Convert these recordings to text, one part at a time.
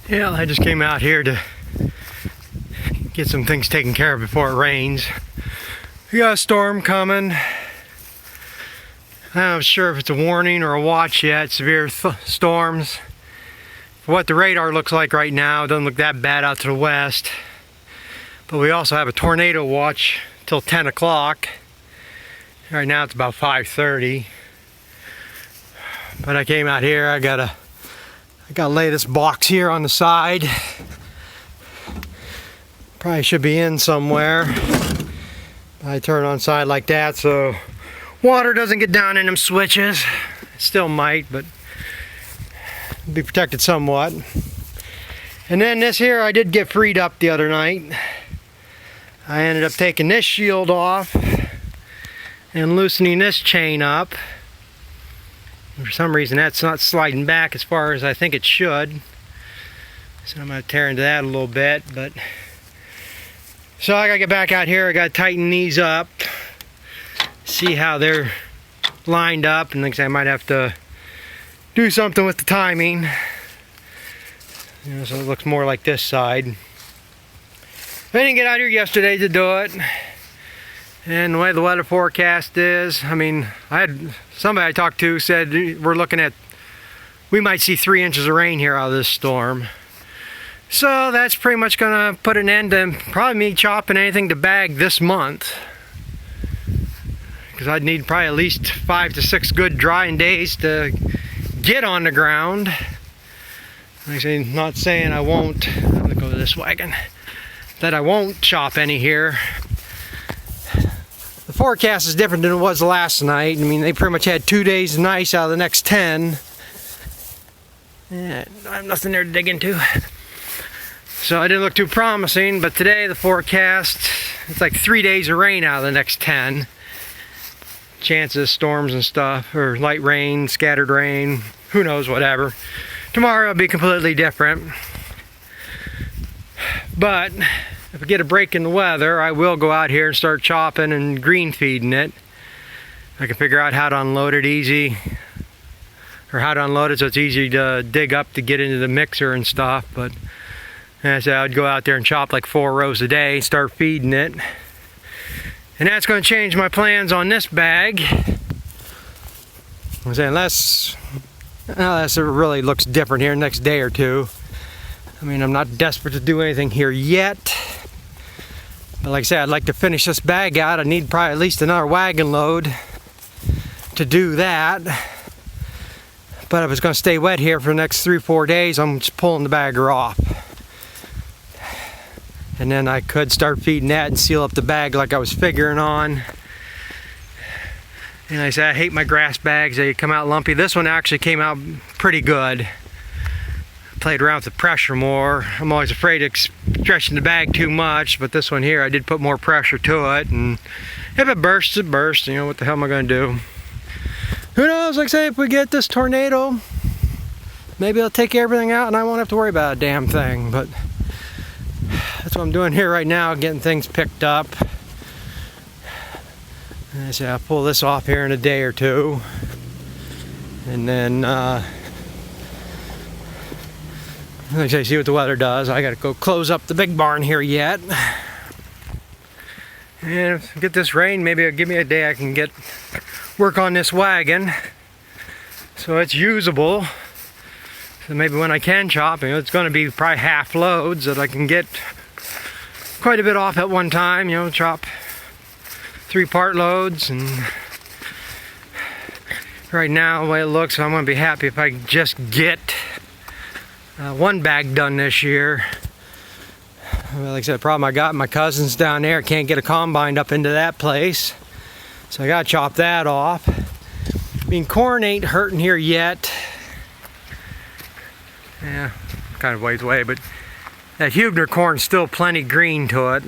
Yeah, I just came out here to get some things taken care of before it rains. We got a storm coming. I'm not sure if it's a warning or a watch yet. Severe storms. For what the radar looks like right now, it doesn't look that bad out to the west. But we also have a tornado watch till 10 o'clock. Right now it's about 5:30. But I came out here, I gotta lay this box here on the side. Probably should be in somewhere. I turn on side like that so water doesn't get down in them switches. It still might, but be protected somewhat. And then this here I did get freed up the other night. I ended up taking this shield off and loosening this chain up. For some reason that's not sliding back as far as I think it should. So I'm going to tear into that a little bit. So I got to get back out here. I got to tighten these up. See how they're lined up. And like I said, I might have to do something with the timing. So it looks more like this side. I didn't get out here yesterday to do it. And the way the weather forecast is, I mean, I had somebody I talked to said we're looking at, we might see 3 inches of rain here out of this storm. So that's pretty much going to put an end to probably me chopping anything to bag this month. Because I'd need probably at least 5 to 6 good drying days to get on the ground. Like I say, not saying I won't, I'm going to go to this wagon, that I won't chop any here. The forecast is different than it was last night. I mean, they pretty much had 2 days of nice out of the next 10. Yeah, I have nothing there to dig into. So I didn't look too promising, but today the forecast, it's like 3 days of rain out of the next 10. Chances, storms and stuff, or light rain, scattered rain, who knows, whatever. Tomorrow it'll be completely different. But if I get a break in the weather, I will go out here and start chopping and green feeding it. I can figure out how to unload it easy, or how to unload it so it's easy to dig up to get into the mixer and stuff. But as I said, I'd go out there and chop like 4 rows a day, start feeding it. And that's going to change my plans on this bag. I'm saying unless it really looks different here next day or two. I mean, I'm not desperate to do anything here yet. But like I said, I'd like to finish this bag out. I need probably at least another wagon load to do that. But if it's going to stay wet here for the next 3-4 days, I'm just pulling the bagger off. And then I could start feeding that and seal up the bag like I was figuring on. And like I said, I hate my grass bags. They come out lumpy. This one actually came out pretty good. Played around with the pressure more. I'm always afraid of stretching the bag too much, but this one here, I did put more pressure to it. And if it bursts, it bursts. You know, what the hell am I going to do? Who knows? Like I say, if we get this tornado, maybe it'll take everything out and I won't have to worry about a damn thing. But that's what I'm doing here right now, getting things picked up. And I say I'll pull this off here in a day or two. And then, like I say, see what the weather does. I got to go close up the big barn here yet. And if I get this rain, maybe it'll give me a day I can work on this wagon so it's usable. So maybe when I can chop, you know, it's going to be probably half loads that I can get quite a bit off at one time. You know, chop 3-part loads. And right now, the way it looks, I'm going to be happy if I can just get 1 bag done this year. Well, like I said, the problem I got, my cousins down there can't get a combine up into that place. So I got to chop that off. I mean, corn ain't hurting here yet. Yeah, kind of ways away, but that Huebner corn's still plenty green to it.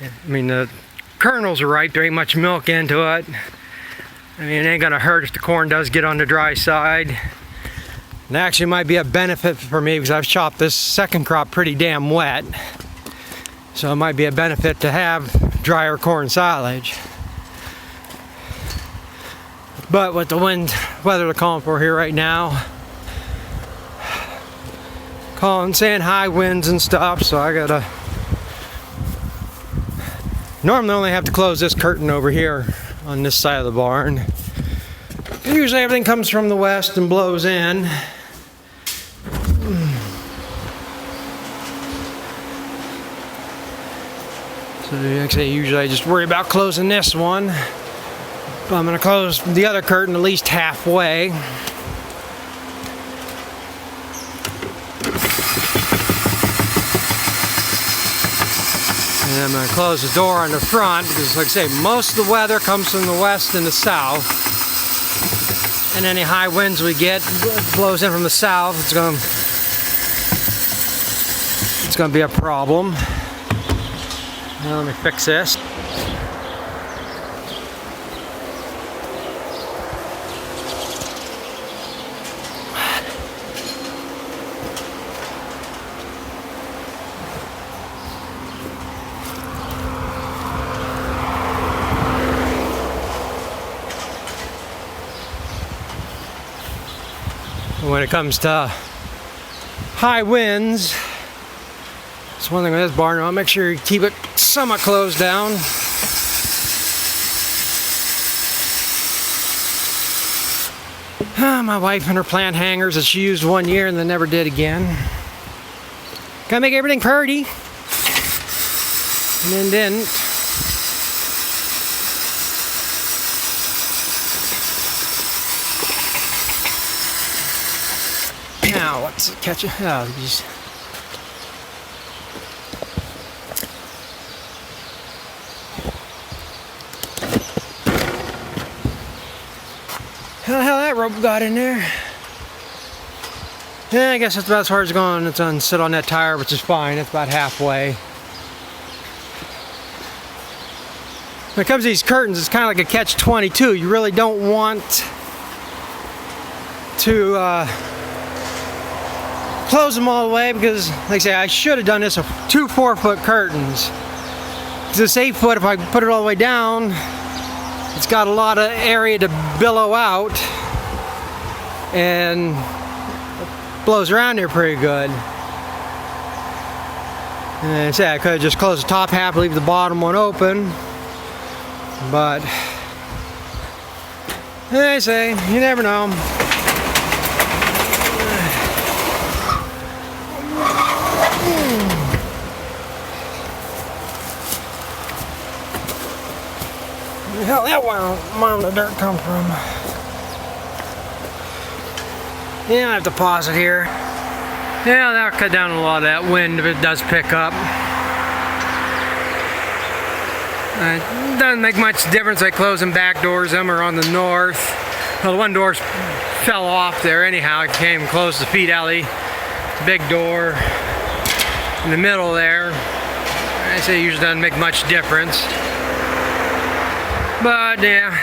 I mean, the kernels are ripe, there ain't much milk into it. I mean, it ain't gonna hurt if the corn does get on the dry side. And actually might be a benefit for me because I've chopped this second crop pretty damn wet. So it might be a benefit to have drier corn silage. But with the weather they're calling for here right now, saying high winds and stuff, so I gotta normally only have to close this curtain over here on this side of the barn. Usually everything comes from the west and blows in. So like I say, usually I just worry about closing this one. But I'm going to close the other curtain at least halfway. And I'm going to close the door on the front because, like I say, most of the weather comes from the west and the south. And any high winds we get blows in from the south. It's going to be a problem. Now let me fix this. When it comes to high winds, it's one thing with this barn. I'll make sure you keep it somewhat closed down. My wife and her plant hangers that she used one year and then never did again. Gotta make everything pretty. And then didn't. Now, what's it catch? Oh, these. How the hell that rope got in there? Yeah, I guess that's about as far as it's going. It's on sit on that tire, which is fine. It's about halfway. When it comes to these curtains, it's kind of like a catch-22. You really don't want to close them all the way because, like I say, I should have done this with 2 4-foot curtains. This 8-foot, if I put it all the way down, it's got a lot of area to billow out and it blows around there pretty good. And I say I could have just closed the top half, leave the bottom one open, but I say you never know. Where the hell that mound of dirt come from? Yeah, I have to pause it here. Yeah, that'll cut down a lot of that wind if it does pick up. It doesn't make much difference like closing back doors. Them are on the north. Well, the one door fell off there anyhow. I came and closed the feed alley. The big door in the middle there. I say it usually doesn't make much difference. But yeah,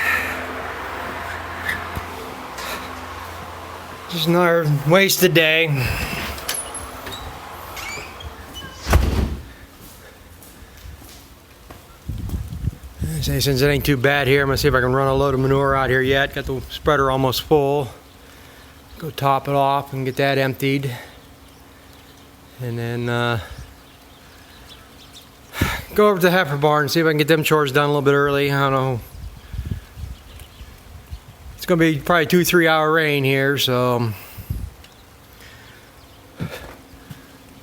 just another wasted day. I say since it ain't too bad here, I'm gonna see if I can run a load of manure out here yet. Got the spreader almost full. Go top it off and get that emptied, and then go over to the heifer barn and see if I can get them chores done a little bit early. I don't know. It's gonna be probably 2-3 hour rain here, so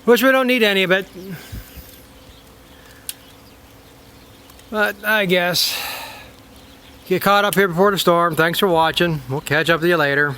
which we don't need any of it. But I guess get caught up here before the storm. Thanks for watching. We'll catch up with you later.